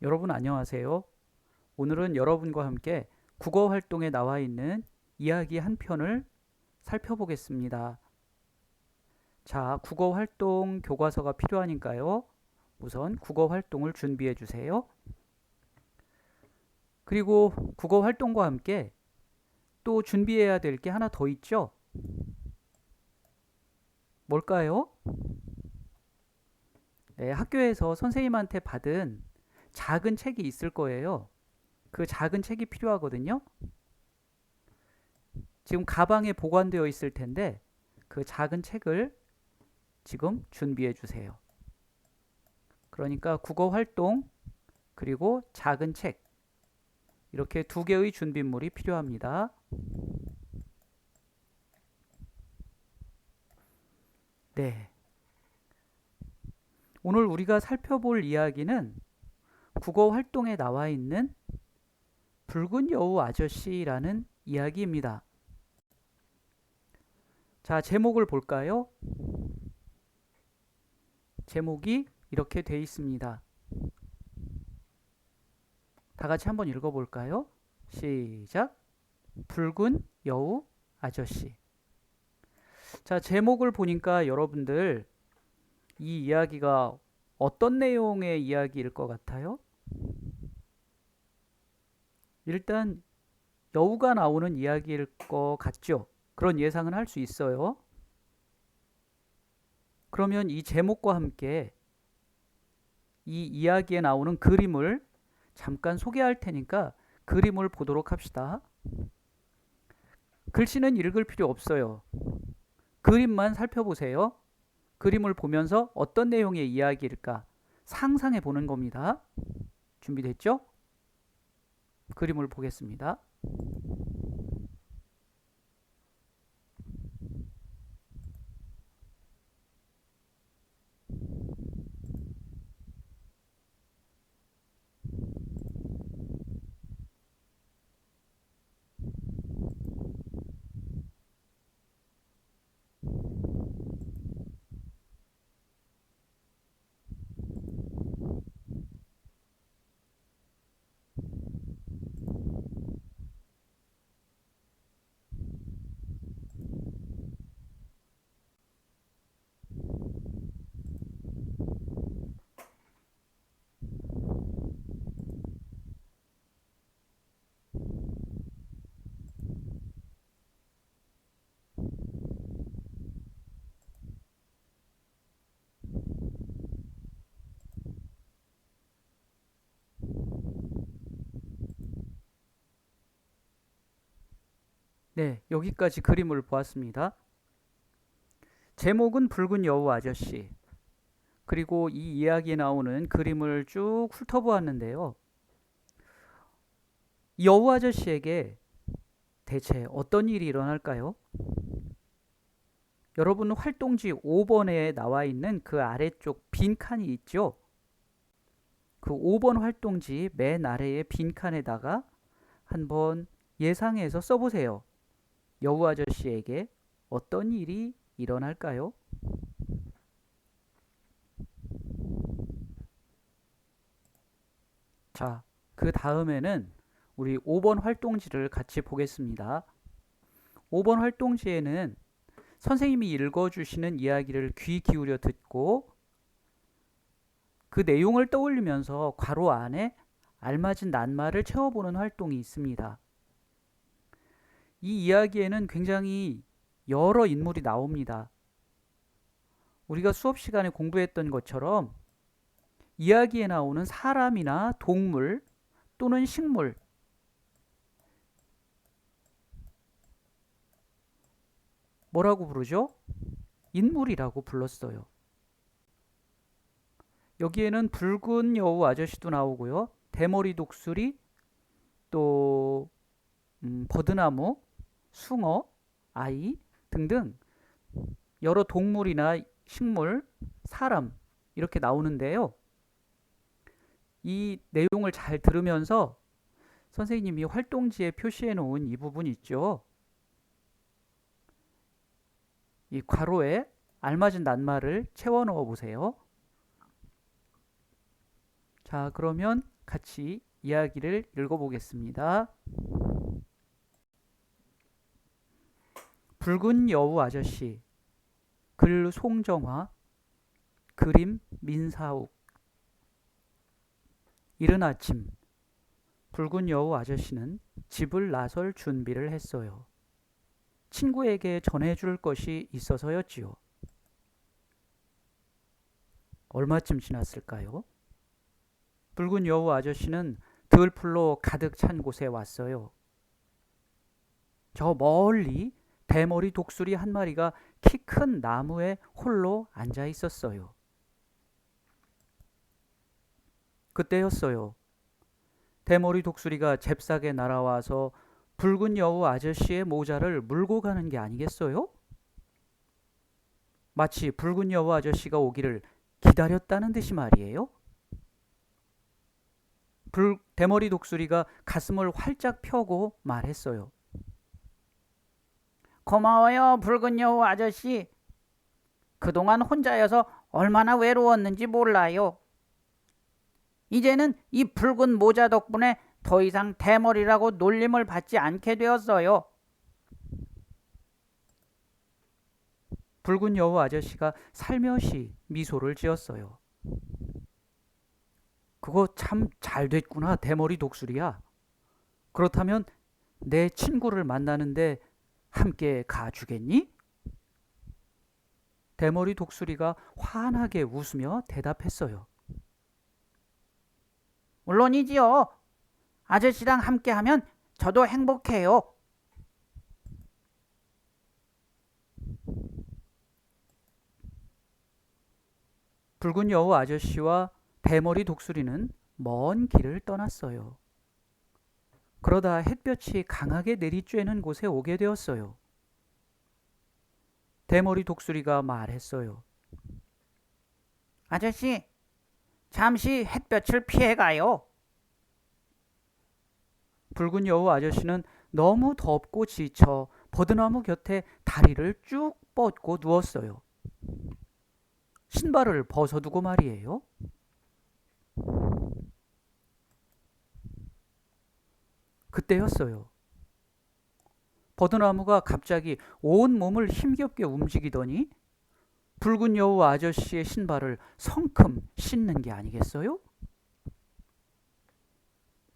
여러분 안녕하세요. 오늘은 여러분과 함께 국어 활동에 나와 있는 이야기 한 편을 살펴보겠습니다. 자, 국어 활동 교과서가 필요하니까요. 우선 국어 활동을 준비해 주세요. 그리고 국어 활동과 함께 또 준비해야 될 게 하나 더 있죠? 뭘까요? 네, 학교에서 선생님한테 받은 작은 책이 있을 거예요. 그 작은 책이 필요하거든요. 지금 가방에 보관되어 있을 텐데 그 작은 책을 지금 준비해 주세요. 그러니까 국어 활동 그리고 작은 책 이렇게 두 개의 준비물이 필요합니다. 네. 오늘 우리가 살펴볼 이야기는 국어 활동에 나와 있는 붉은 여우 아저씨라는 이야기입니다. 자, 제목을 볼까요? 제목이 이렇게 돼 있습니다. 다 같이 한번 읽어볼까요? 시작. 붉은 여우 아저씨. 자, 제목을 보니까 여러분들 이 이야기가 어떤 내용의 이야기일 것 같아요? 일단 여우가 나오는 이야기일 것 같죠? 그런 예상은 할 수 있어요. 그러면 이 제목과 함께 이 이야기에 나오는 그림을 잠깐 소개할 테니까 그림을 보도록 합시다. 글씨는 읽을 필요 없어요. 그림만 살펴보세요. 그림을 보면서 어떤 내용의 이야기일까 상상해 보는 겁니다. 준비됐죠? 그림을 보겠습니다. 네, 여기까지 그림을 보았습니다. 제목은 붉은 여우 아저씨. 그리고 이 이야기에 나오는 그림을 쭉 훑어보았는데요. 여우 아저씨에게 대체 어떤 일이 일어날까요? 여러분 활동지 5번에 나와 있는 그 아래쪽 빈칸이 있죠? 그 5번 활동지 맨 아래의 빈칸에다가 한번 예상해서 써보세요. 여우 아저씨에게 어떤 일이 일어날까요? 자, 그 다음에는 우리 5번 활동지를 같이 보겠습니다. 5번 활동지에는 선생님이 읽어주시는 이야기를 귀 기울여 듣고 그 내용을 떠올리면서 괄호 안에 알맞은 낱말을 채워보는 활동이 있습니다. 이 이야기에는 굉장히 여러 인물이 나옵니다. 우리가 수업 시간에 공부했던 것처럼 이야기에 나오는 사람이나 동물 또는 식물, 뭐라고 부르죠? 인물이라고 불렀어요. 여기에는 붉은 여우 아저씨도 나오고요. 대머리 독수리, 또 버드나무, 숭어, 아이 등등 여러 동물이나 식물, 사람 이렇게 나오는데요. 이 내용을 잘 들으면서 선생님이 활동지에 표시해 놓은 이 부분 있죠. 이 괄호에 알맞은 낱말을 채워 넣어 보세요. 자, 그러면 같이 이야기를 읽어보겠습니다. 붉은 여우 아저씨, 글 송정화, 그림 민사욱. 이른 아침, 붉은 여우 아저씨는 집을 나설 준비를 했어요. 친구에게 전해줄 것이 있어서였지요. 얼마쯤 지났을까요? 붉은 여우 아저씨는 들풀로 가득 찬 곳에 왔어요. 저 멀리 대머리 독수리 한 마리가 키 큰 나무에 홀로 앉아 있었어요. 그때였어요. 대머리 독수리가 잽싸게 날아와서 붉은 여우 아저씨의 모자를 물고 가는 게 아니겠어요? 마치 붉은 여우 아저씨가 오기를 기다렸다는 듯이 말이에요. 대머리 독수리가 가슴을 활짝 펴고 말했어요. 고마워요, 붉은 여우 아저씨. 그동안 혼자여서 얼마나 외로웠는지 몰라요. 이제는 이 붉은 모자 덕분에 더 이상 대머리라고 놀림을 받지 않게 되었어요. 붉은 여우 아저씨가 살며시 미소를 지었어요. 그거 참 잘 됐구나, 대머리 독수리야. 그렇다면 내 친구를 만나는데 함께 가주겠니? 대머리 독수리가 환하게 웃으며 대답했어요. 물론이지요. 아저씨랑 함께하면 저도 행복해요. 붉은 여우 아저씨와 대머리 독수리는 먼 길을 떠났어요. 그러다 햇볕이 강하게 내리쬐는 곳에 오게 되었어요. 대머리 독수리가 말했어요. 아저씨, 잠시 햇볕을 피해가요. 붉은 여우 아저씨는 너무 덥고 지쳐 버드나무 곁에 다리를 쭉 뻗고 누웠어요. 신발을 벗어두고 말이에요. 그때였어요. 버드나무가 갑자기 온 몸을 힘겹게 움직이더니 붉은 여우 아저씨의 신발을 성큼 씻는 게 아니겠어요?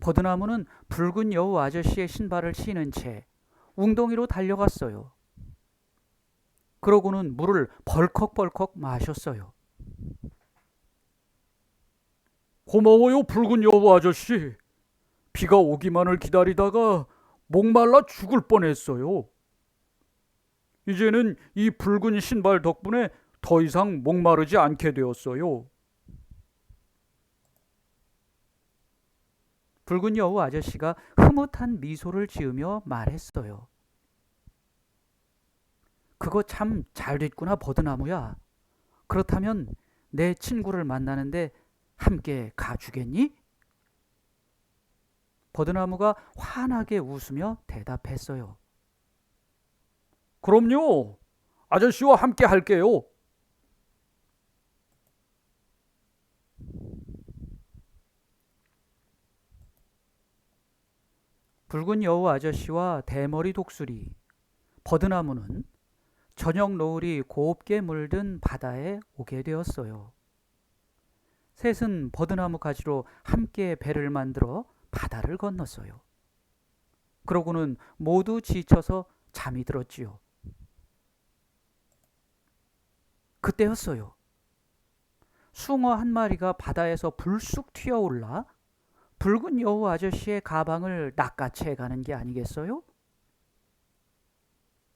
버드나무는 붉은 여우 아저씨의 신발을 신은 채 웅덩이로 달려갔어요. 그러고는 물을 벌컥벌컥 마셨어요. 고마워요, 붉은 여우 아저씨. 비가 오기만을 기다리다가 목말라 죽을 뻔했어요. 이제는 이 붉은 신발 덕분에 더 이상 목마르지 않게 되었어요. 붉은 여우 아저씨가 흐뭇한 미소를 지으며 말했어요. 그거 참 잘 됐구나, 버드나무야. 그렇다면 내 친구를 만나는데 함께 가주겠니? 버드나무가 환하게 웃으며 대답했어요. 그럼요. 아저씨와 함께 할게요. 붉은 여우 아저씨와 대머리 독수리, 버드나무는 저녁 노을이 곱게 물든 바다에 오게 되었어요. 셋은 버드나무 가지로 함께 배를 만들어 바다를 건넜어요. 그러고는 모두 지쳐서 잠이 들었지요. 그때였어요. 숭어 한 마리가 바다에서 불쑥 튀어올라 붉은 여우 아저씨의 가방을 낚아채 가는 게 아니겠어요?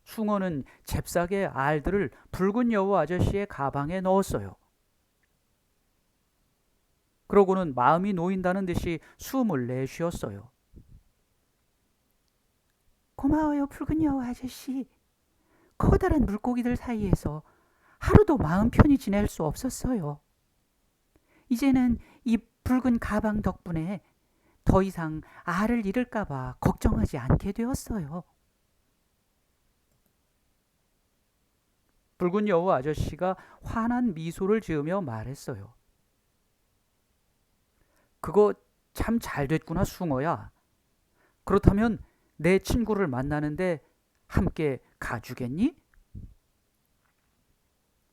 숭어는 잽싸게 알들을 붉은 여우 아저씨의 가방에 넣었어요. 그러고는 마음이 놓인다는 듯이 숨을 내쉬었어요. 고마워요, 붉은 여우 아저씨. 커다란 물고기들 사이에서 하루도 마음 편히 지낼 수 없었어요. 이제는 이 붉은 가방 덕분에 더 이상 알을 잃을까봐 걱정하지 않게 되었어요. 붉은 여우 아저씨가 환한 미소를 지으며 말했어요. 그거 참 잘 됐구나, 숭어야. 그렇다면 내 친구를 만나는데 함께 가주겠니?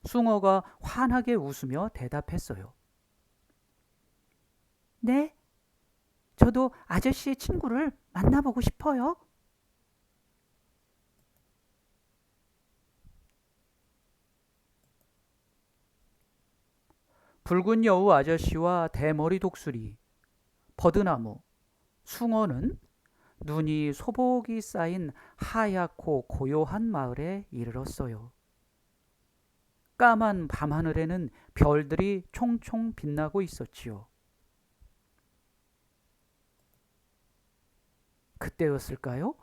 숭어가 환하게 웃으며 대답했어요. 네, 저도 아저씨의 친구를 만나보고 싶어요. 붉은 여우 아저씨와 대머리 독수리, 버드나무, 숭어는 눈이 소복이 쌓인 하얗고 고요한 마을에 이르렀어요. 까만 밤하늘에는 별들이 총총 빛나고 있었지요. 그때였을까요?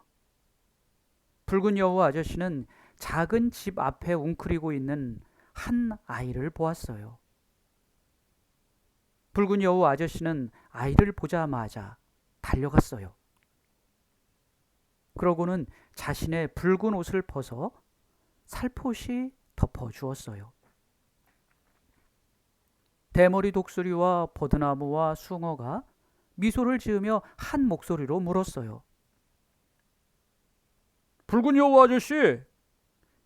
붉은 여우 아저씨는 작은 집 앞에 웅크리고 있는 한 아이를 보았어요. 붉은 여우 아저씨는 아이를 보자마자 달려갔어요. 그러고는 자신의 붉은 옷을 벗어 살포시 덮어주었어요. 대머리 독수리와 버드나무와 숭어가 미소를 지으며 한 목소리로 물었어요. 붉은 여우 아저씨,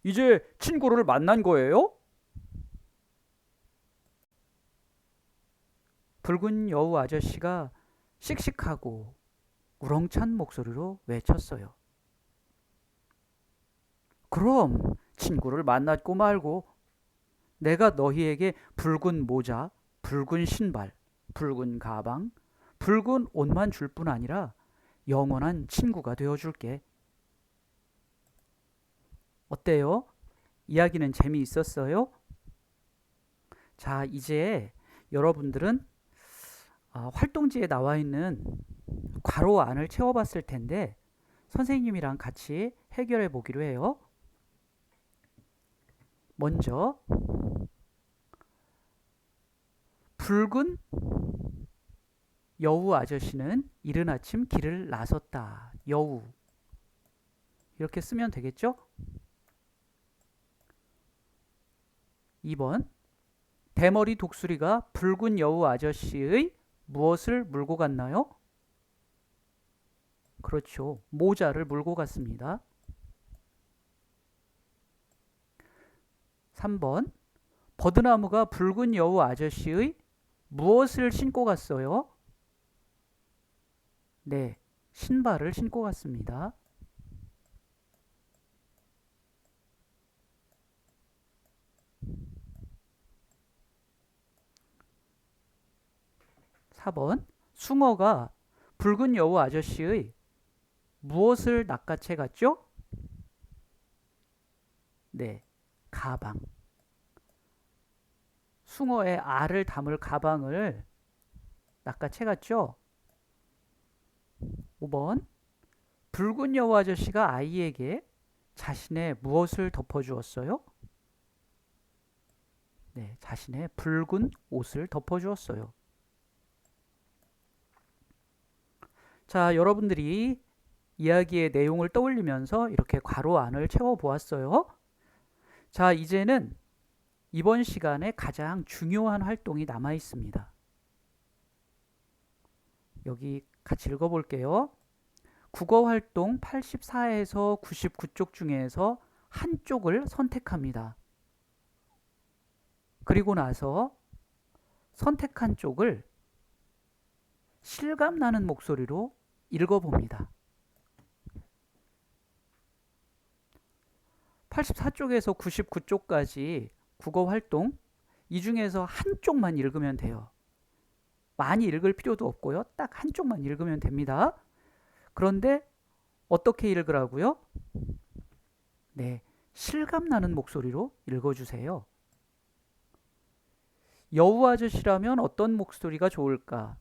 이제 친구를 만난 거예요? 붉은 여우 아저씨가 씩씩하고 우렁찬 목소리로 외쳤어요. 그럼 친구를 만났고 말고 내가 너희에게 붉은 모자, 붉은 신발, 붉은 가방, 붉은 옷만 줄 뿐 아니라 영원한 친구가 되어줄게. 어때요? 이야기는 재미있었어요? 자, 이제 여러분들은 활동지에 나와 있는 괄호 안을 채워봤을 텐데 선생님이랑 같이 해결해 보기로 해요. 먼저 붉은 여우 아저씨는 이른 아침 길을 나섰다. 여우 이렇게 쓰면 되겠죠? 2번 대머리 독수리가 붉은 여우 아저씨의 무엇을 물고 갔나요? 그렇죠. 모자를 물고 갔습니다. 3번 버드나무가 붉은 여우 아저씨의 무엇을 신고 갔어요? 네, 신발을 신고 갔습니다. 4번 숭어가 붉은 여우 아저씨의 무엇을 낚아채 갔죠? 네, 가방. 숭어의 알을 담을 가방을 낚아채 갔죠? 5번 붉은 여우 아저씨가 아이에게 자신의 무엇을 덮어주었어요? 네, 자신의 붉은 옷을 덮어주었어요. 자, 여러분들이 이야기의 내용을 떠올리면서 이렇게 괄호 안을 채워보았어요. 자, 이제는 이번 시간에 가장 중요한 활동이 남아 있습니다. 여기 같이 읽어볼게요. 국어활동 84에서 99쪽 중에서 한쪽을 선택합니다. 그리고 나서 선택한 쪽을 실감나는 목소리로 읽어봅니다. 84쪽에서 99쪽까지 국어활동 이 중에서 한쪽만 읽으면 돼요. 많이 읽을 필요도 없고요. 딱 한쪽만 읽으면 됩니다. 그런데 어떻게 읽으라고요? 네, 실감나는 목소리로 읽어주세요. 여우 아저씨라면 어떤 목소리가 좋을까?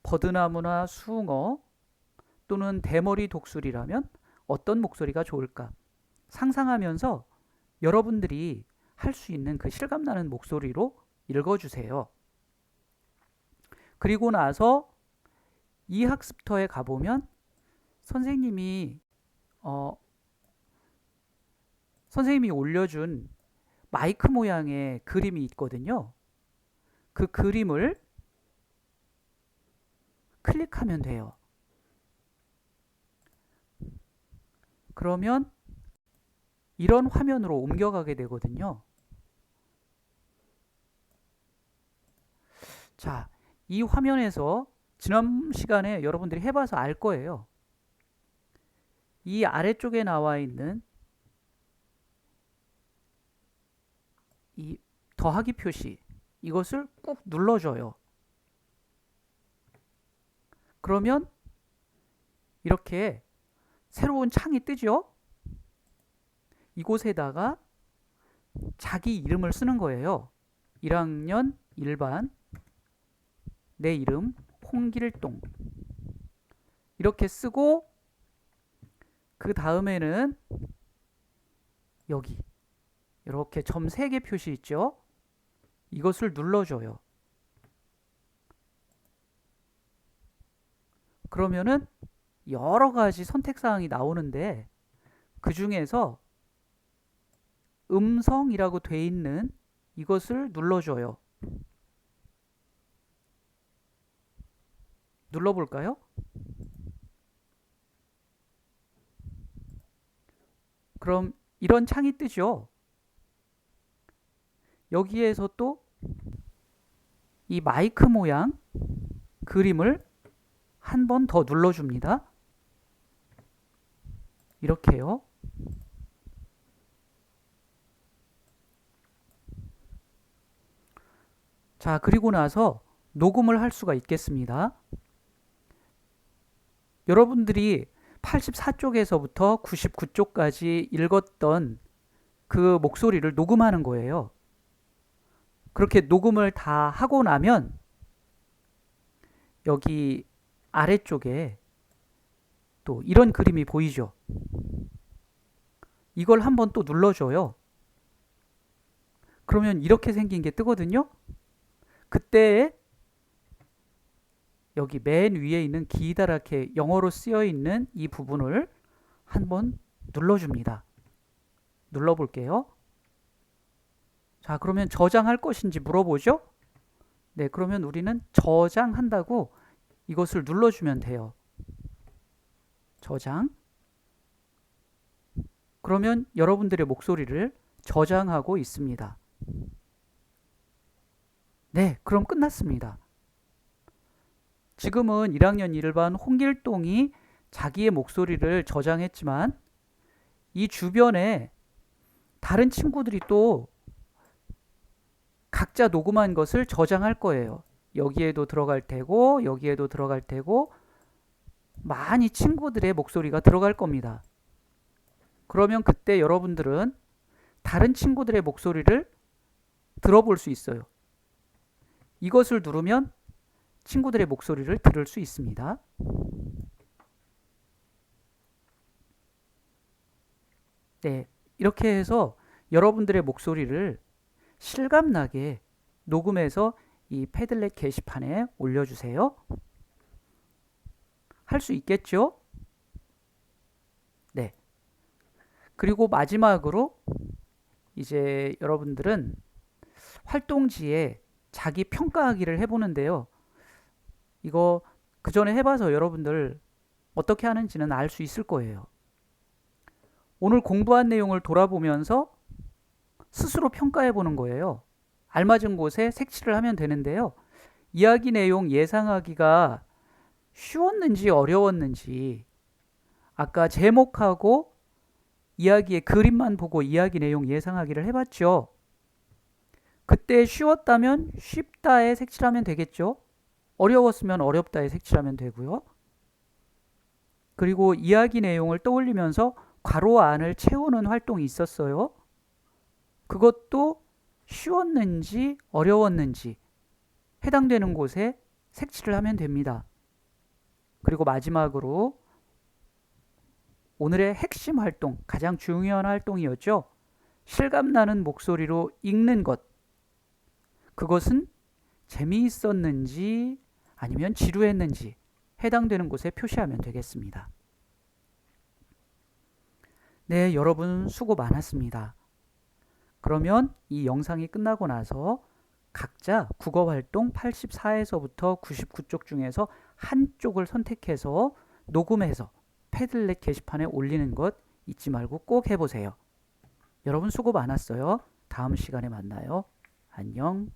버드나무나 숭어 또는 대머리 독수리라면 어떤 목소리가 좋을까? 상상하면서 여러분들이 할 수 있는 그 실감나는 목소리로 읽어주세요. 그리고 나서 이 학습터에 가보면 선생님이 올려준 마이크 모양의 그림이 있거든요. 그 그림을 클릭하면 돼요. 그러면 이런 화면으로 옮겨가게 되거든요. 자, 이 화면에서 지난 시간에 여러분들이 해봐서 알 거예요. 이 아래쪽에 나와 있는 이 더하기 표시, 이것을 꾹 눌러줘요. 그러면 이렇게 새로운 창이 뜨죠? 이곳에다가 자기 이름을 쓰는 거예요. 1학년 1반 내 이름 홍길동 이렇게 쓰고 그 다음에는 여기 이렇게 점 3개 표시 있죠? 이것을 눌러줘요. 그러면은 여러 가지 선택사항이 나오는데 그 중에서 음성이라고 돼 있는 이것을 눌러줘요. 눌러볼까요? 그럼 이런 창이 뜨죠. 여기에서 또 이 마이크 모양 그림을 한 번 더 눌러줍니다. 이렇게요. 자, 그리고 나서 녹음을 할 수가 있겠습니다. 여러분들이 84쪽에서부터 99쪽까지 읽었던 그 목소리를 녹음하는 거예요. 그렇게 녹음을 다 하고 나면 여기 아래쪽에 또 이런 그림이 보이죠. 이걸 한번 또 눌러줘요. 그러면 이렇게 생긴 게 뜨거든요. 그때 여기 맨 위에 있는 기다랗게 영어로 쓰여 있는 이 부분을 한번 눌러줍니다. 눌러볼게요. 자, 그러면 저장할 것인지 물어보죠? 네, 그러면 우리는 저장한다고 이것을 눌러주면 돼요. 저장. 그러면 여러분들의 목소리를 저장하고 있습니다. 네, 그럼 끝났습니다. 지금은 1학년 1반 홍길동이 자기의 목소리를 저장했지만 이 주변에 다른 친구들이 또 각자 녹음한 것을 저장할 거예요. 여기에도 들어갈 테고 여기에도 들어갈 테고 많이 친구들의 목소리가 들어갈 겁니다. 그러면 그때 여러분들은 다른 친구들의 목소리를 들어볼 수 있어요. 이것을 누르면 친구들의 목소리를 들을 수 있습니다. 네, 이렇게 해서 여러분들의 목소리를 실감나게 녹음해서 이 패들렛 게시판에 올려주세요. 할 수 있겠죠? 네. 그리고 마지막으로 이제 여러분들은 활동지에 자기 평가하기를 해보는데요. 이거 그 전에 해봐서 여러분들 어떻게 하는지는 알 수 있을 거예요. 오늘 공부한 내용을 돌아보면서 스스로 평가해 보는 거예요. 알맞은 곳에 색칠을 하면 되는데요. 이야기 내용 예상하기가 쉬웠는지 어려웠는지 아까 제목하고 이야기의 그림만 보고 이야기 내용 예상하기를 해봤죠. 그때 쉬웠다면 쉽다에 색칠하면 되겠죠. 어려웠으면 어렵다에 색칠하면 되고요. 그리고 이야기 내용을 떠올리면서 괄호 안을 채우는 활동이 있었어요. 그것도 쉬웠는지 어려웠는지 해당되는 곳에 색칠을 하면 됩니다. 그리고 마지막으로 오늘의 핵심 활동, 가장 중요한 활동이었죠. 실감나는 목소리로 읽는 것. 그것은 재미있었는지 아니면 지루했는지 해당되는 곳에 표시하면 되겠습니다. 네, 여러분 수고 많았습니다. 그러면 이 영상이 끝나고 나서 각자 국어활동 84에서부터 99쪽 중에서 한쪽을 선택해서 녹음해서 패들렛 게시판에 올리는 것 잊지 말고 꼭 해보세요. 여러분 수고 많았어요. 다음 시간에 만나요. 안녕.